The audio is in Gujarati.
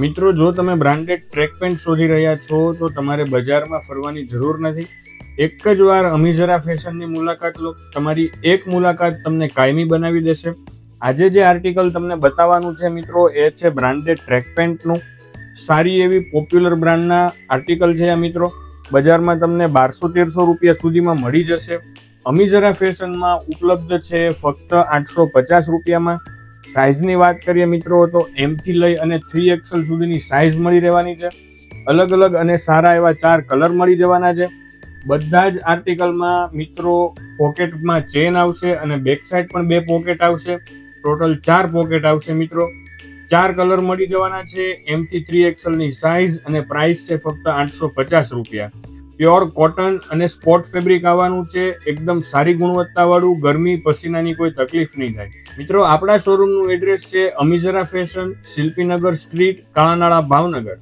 મિત્રો, જો તમે બ્રાન્ડેડ ટ્રેક પેન્ટ શોધી રહ્યા છો તો તમારે બજારમાં ફરવાની જરૂર નથી. એક જ વાર અમીઝરા ફેશનની મુલાકાત લો. તમારી એક મુલાકાત તમને કાયમી બનાવી દેશે. આજે જે આર્ટિકલ તમને બતાવવાનું છે મિત્રો, એ છે બ્રાન્ડેડ ટ્રેક પેન્ટનું. સારી એવી પોપ્યુલર બ્રાન્ડના આર્ટિકલ છે આ મિત્રો. બજારમાં તમને 1200-1300 રૂપિયા સુધીમાં મળી જશે. અમીઝરા ફેશનમાં ઉપલબ્ધ છે ફક્ત 850 રૂપિયામાં. સાઇઝની વાત કરીએ મિત્રો તો એમથી લઈ અને 3XL સુધીની સાઇઝ મળી રહેવાની છે. અલગ અલગ અને સારા એવા 4 કલર મળી જવાના છે. બધા જ આર્ટિકલમાં મિત્રો પોકેટમાં ચેન આવશે અને બેક સાઈડ પણ 2 પોકેટ આવશે. ટોટલ 4 પોકેટ આવશે મિત્રો. 4 કલર મળી જવાના છે. એમથી 3XL ની સાઇઝ અને પ્રાઇસ છે ફક્ત 850 રૂપિયા. પ્યોર કોટન અને સ્પોટ ફેબ્રિક આવવાનું છે. એકદમ સારી ગુણવત્તાવાળું, ગરમી પસીનાની કોઈ તકલીફ નહીં થાય. મિત્રો, આપણા શોરૂમનું એડ્રેસ છે અમીઝરા ફેશન, શિલ્પીનગર સ્ટ્રીટ, કાળાનાળા, ભાવનગર.